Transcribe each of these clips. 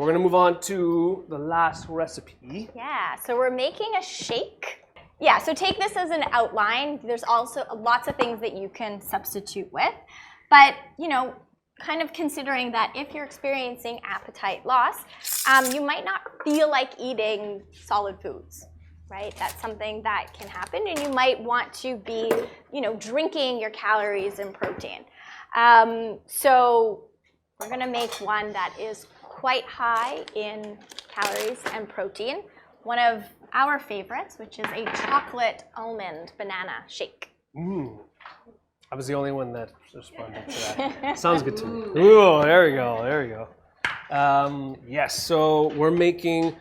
we're gonna move on to the last recipe. Yeah, so we're making a shake. Yeah, so take this as an outline. There's also lots of things that you can substitute with. But, you know, kind of considering that if you're experiencing appetite loss, you might not feel like eating solid foods, right? That's something that can happen, and you might want to be, you know, drinking your calories and protein. So we're gonna make one that is quite high in calories and protein. One of our favorites, which is a chocolate almond banana shake. I was the only one that responded to that. Sounds good to me. Ooh, there we go, there we go. Yes, so we're making,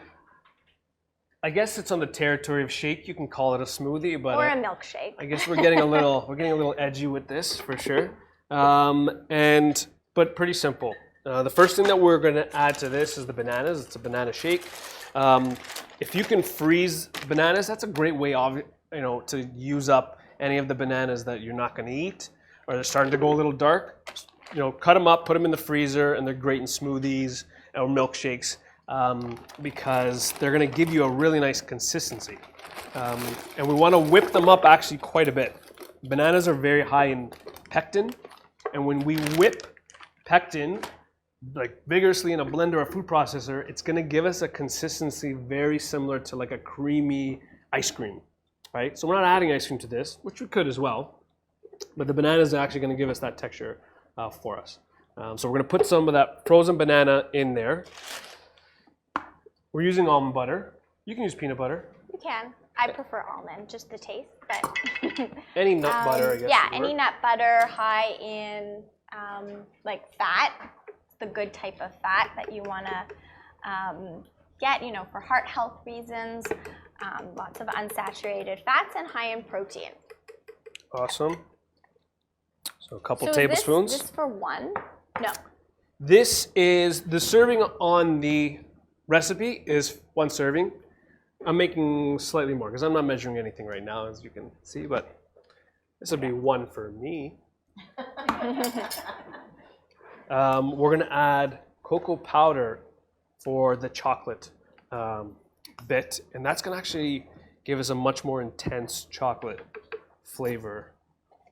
I guess it's on the territory of shake. You can call it a smoothie, but or a milkshake. I guess we're getting a little edgy with this for sure. But pretty simple. The first thing that we're going to add to this is the bananas. It's a banana shake. If you can freeze bananas, that's a great way of, you know, to use up any of the bananas that you're not going to eat or they're starting to go a little dark. You know, cut them up, put them in the freezer, and they're great in smoothies or milkshakes because they're going to give you a really nice consistency. And we want to whip them up actually quite a bit. Bananas are very high in pectin, and when we whip pectin like vigorously in a blender or food processor, it's going to give us a consistency very similar to like a creamy ice cream, right? So we're not adding ice cream to this, which we could as well, but the bananas are actually going to give us that texture for us. So we're going to put some of that frozen banana in there. We're using almond butter. You can use peanut butter. You can. I prefer almond, just the taste, but any nut butter, I guess. Yeah, any nut butter high in like fat. The good type of fat that you want to get, you know, for heart health reasons. Lots of unsaturated fats and high in protein. Awesome. So a couple tablespoons. This for one? No. This is, the serving on the recipe is 1 serving. I'm making slightly more because I'm not measuring anything right now, as you can see, but this would be 1 for me. We're going to add cocoa powder for the chocolate bit, and that's going to actually give us a much more intense chocolate flavor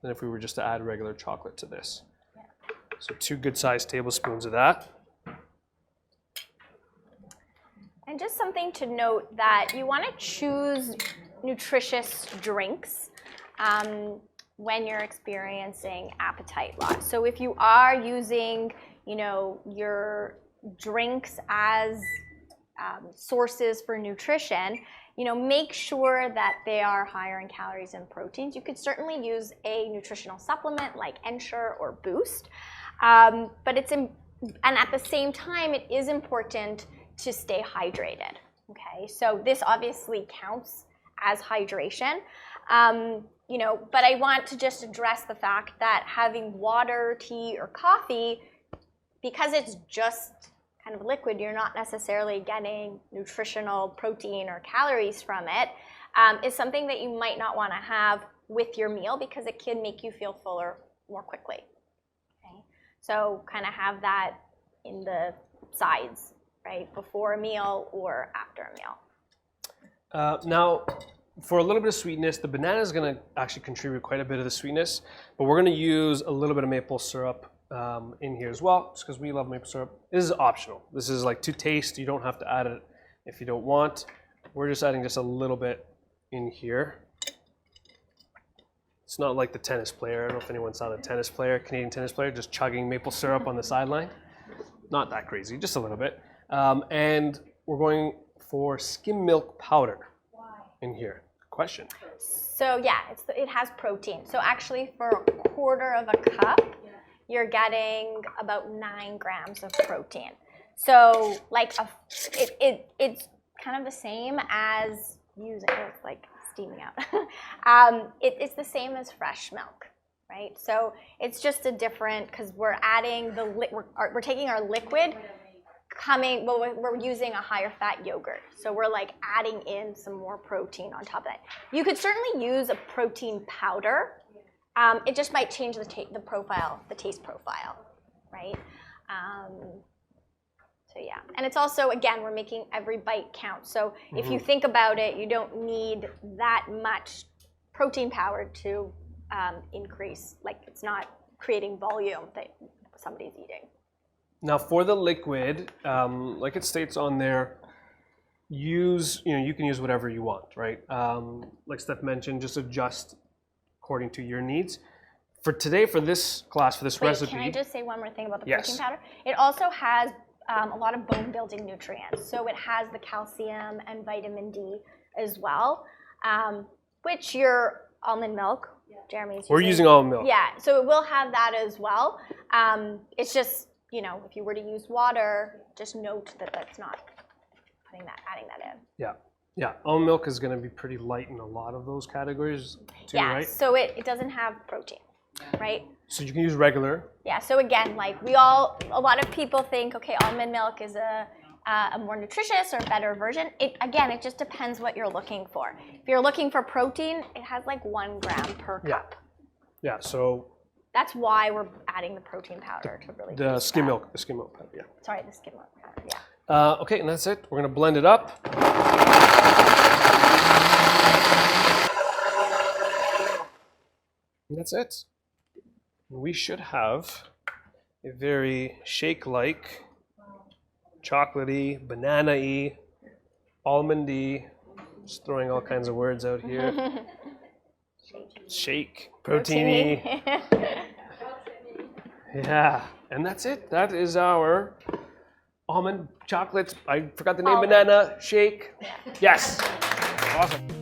than if we were just to add regular chocolate to this. So 2 good-sized tablespoons of that. And just something to note that you want to choose nutritious drinks when you're experiencing appetite loss. So if you are using, you know, your drinks as sources for nutrition, you know, make sure that they are higher in calories and proteins. You could certainly use a nutritional supplement like Ensure or Boost, but and at the same time, it is important to stay hydrated. Okay, so this obviously counts as hydration. You know, but I want to just address the fact that having water, tea, or coffee, because it's just kind of liquid, you're not necessarily getting nutritional protein or calories from it, is something that you might not want to have with your meal because it can make you feel fuller more quickly. Okay? So kind of have that in the sides, right, before a meal or after a meal. Now, for a little bit of sweetness, the banana is going to actually contribute quite a bit of the sweetness, but we're going to use a little bit of maple syrup in here as well, just because we love maple syrup. This is optional. This is like to taste. You don't have to add it if you don't want. We're just adding just a little bit in here. It's not like the tennis player. I don't know if anyone saw the tennis player, Canadian tennis player, just chugging maple syrup on the sideline. Not that crazy, just a little bit. And we're going for skim milk powder in here. Question. So yeah, it has protein. So actually for a quarter of a cup, you're getting about 9 grams of protein. So like it's kind of the same as using, it's like steaming out. It's the same as fresh milk, right? So it's just a different, because we're adding we're taking our liquid, we're using a higher fat yogurt. So we're like adding in some more protein on top of that. You could certainly use a protein powder. It just might change the taste profile, right? So So yeah, and it's also, again, we're making every bite count. So if you think about it, you don't need that much protein powder to increase, like it's not creating volume that somebody's eating. Now for the liquid, like it states on there, you can use whatever you want, right? Like Steph mentioned, just adjust according to your needs. For today, for this class, for this recipe. Can I just say one more thing about the Yes. protein powder? It also has a lot of bone building nutrients. So it has the calcium and vitamin D as well, which your almond milk, Jeremy's We're using almond milk. Yeah, so it will have that as well. It's just, if you were to use water, just note that that's not adding that in. Yeah, almond milk is going to be pretty light in a lot of those categories too, right? So it doesn't have protein, right? So you can use regular. Yeah, so again, like a lot of people think, okay, almond milk is a more nutritious or better version. It just depends what you're looking for. If you're looking for protein, it has like 1 gram per cup. Yeah, so that's why we're adding the protein powder to really the skim milk powder, yeah. Sorry, the skim milk powder, yeah. Okay, and that's it. We're going to blend it up. And that's it. We should have a very shake-like, chocolatey, banana-y, almond-y, just throwing all kinds of words out here. Shake, protein-y. Yeah, and that's it. That is our almond chocolate, I forgot the name, Almond. banana shake. Yes. Awesome.